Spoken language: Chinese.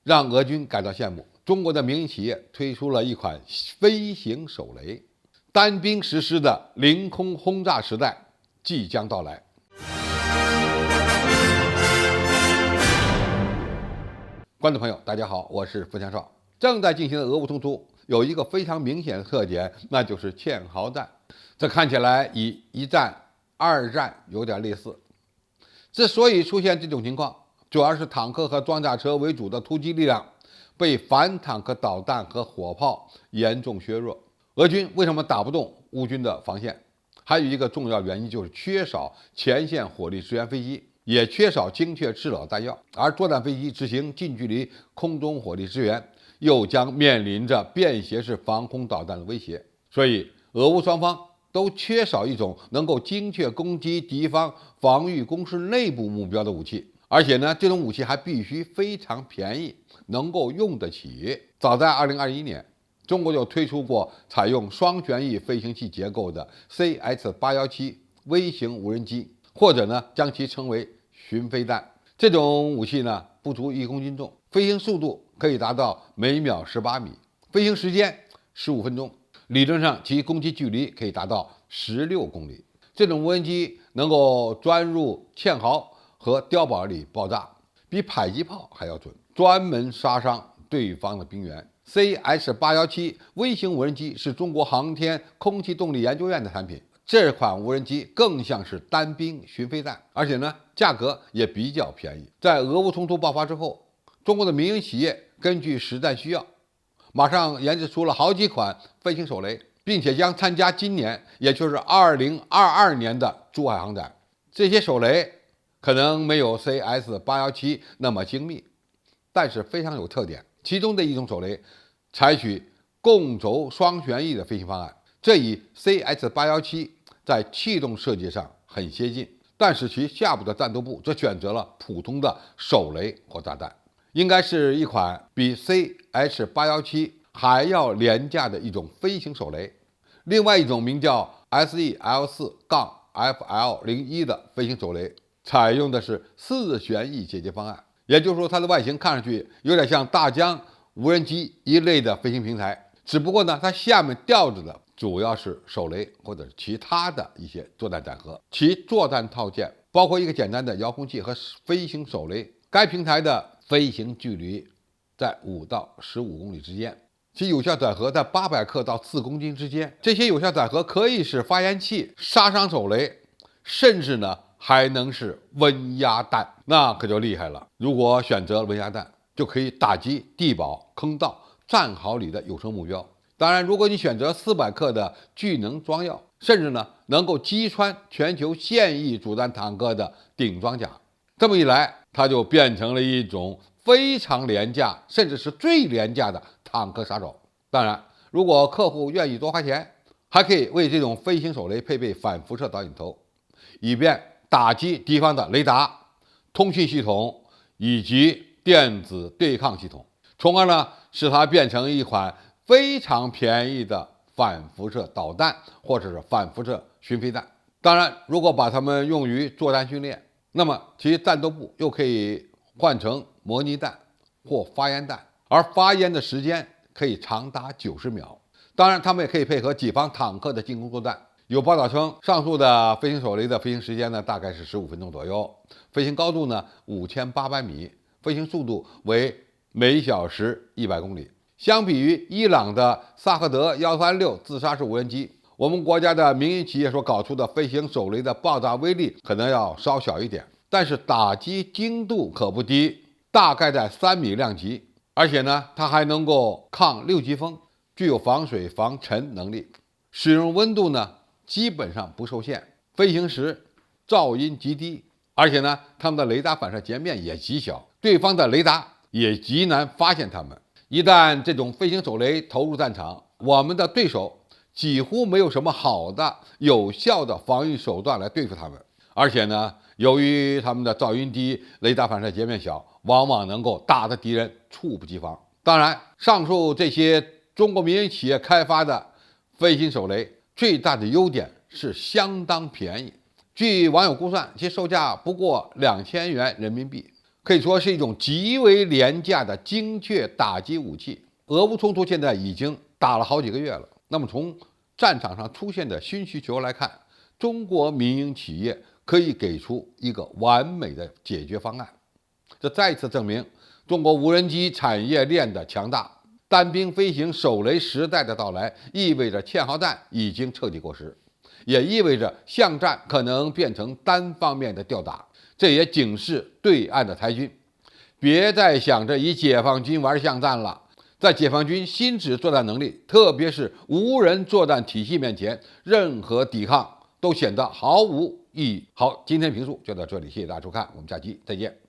让俄军感到羡慕。中国的民营企业推出了一款飞行手雷，单兵实施的凌空轰炸时代即将到来。观众朋友，大家好，我是付强少。正在进行的俄乌冲突有一个非常明显的特点，那就是堑壕战。这看起来与一战、二战有点类似。之所以出现这种情况，主要是坦克和装甲车为主的突击力量被反坦克导弹和火炮严重削弱。俄军为什么打不动乌军的防线？还有一个重要原因就是缺少前线火力支援飞机，也缺少精确制导弹药。而作战飞机执行近距离空中火力支援，又将面临着便携式防空导弹的威胁。所以，俄乌双方都缺少一种能够精确攻击敌方防御工事内部目标的武器。而且呢，这种武器还必须非常便宜，能够用得起。早在2021年，中国就推出过采用双旋翼飞行器结构的 CS-817 微型无人机，或者呢将其称为巡飞弹。这种武器呢不足1公斤重，飞行速度可以达到每秒18米，飞行时间15分钟。理论上，其攻击距离可以达到16公里。这种无人机能够钻入堑壕和碉堡里爆炸，比迫击炮还要准，专门杀伤对方的兵员。CS-817 微型无人机是中国航天空气动力研究院的产品。这款无人机更像是单兵巡飞弹，而且呢，价格也比较便宜。在俄乌冲突爆发之后，中国的民营企业根据实战需要，马上研制出了好几款飞行手雷，并且将参加今年，也就是2022年的珠海航展。这些手雷可能没有 CS-817 那么精密，但是非常有特点。其中的一种手雷采取共轴双旋翼的飞行方案，这与 CS-817 在气动设计上很接近，但是其下部的战斗部则选择了普通的手雷或炸弹，应该是一款比 CS-817 还要廉价的一种飞行手雷。另外一种名叫 SEL4-FL01 的飞行手雷，采用的是4旋翼解决方案，也就是说它的外形看上去有点像大疆无人机一类的飞行平台，只不过呢，它下面吊着的主要是手雷或者其他的一些作战载荷。其作战套件包括一个简单的遥控器和飞行手雷。该平台的飞行距离在5到15公里之间，其有效载荷在800克到4公斤之间。这些有效载荷可以是发烟器、杀伤手雷，甚至呢还能是温压弹，那可就厉害了。如果选择温压弹，就可以打击地堡、坑道、战壕里的有生目标。当然，如果你选择400克的巨能装药，甚至呢能够击穿全球现役主战坦克的顶装甲。这么一来，它就变成了一种非常廉价，甚至是最廉价的坦克杀手。当然，如果客户愿意多花钱，还可以为这种飞行手雷配备反辐射导引头，以便打击敌方的雷达、通讯系统以及电子对抗系统，从而呢使它变成一款非常便宜的反辐射导弹或者是反辐射巡飞弹。当然，如果把它们用于作战训练，那么其战斗部又可以换成模拟弹或发烟弹，而发烟的时间可以长达90秒。当然，它们也可以配合己方坦克的进攻作战。有报道称，上述的飞行手雷的飞行时间呢，大概是15分钟左右，飞行高度呢5800米，飞行速度为每小时100公里。相比于伊朗的萨赫德136自杀式无人机，我们国家的民营企业所搞出的飞行手雷的爆炸威力可能要稍小一点，但是打击精度可不低，大概在3米量级。而且呢，它还能够抗6级风，具有防水防尘能力，使用温度呢基本上不受限，飞行时噪音极低，而且呢，它们的雷达反射截面也极小，对方的雷达也极难发现它们。一旦这种飞行手雷投入战场，我们的对手几乎没有什么好的有效的防御手段来对付他们。而且呢，由于他们的噪音低、雷达反射截面小，往往能够打得敌人猝不及防。当然，上述这些中国民营企业开发的飞行手雷最大的优点是相当便宜。据网友估算，其售价不过2000元人民币，可以说是一种极为廉价的精确打击武器。俄乌冲突现在已经打了好几个月了，那么从战场上出现的新需求来看，中国民营企业可以给出一个完美的解决方案。这再次证明中国无人机产业链的强大。单兵飞行手雷时代的到来，意味着堑壕战已经彻底过时，也意味着巷战可能变成单方面的吊打。这也警示对岸的台军，别再想着以解放军玩巷战了。在解放军新指作战能力，特别是无人作战体系面前，任何抵抗都显得毫无意义。好，今天评述就到这里，谢谢大家收看，我们下期再见。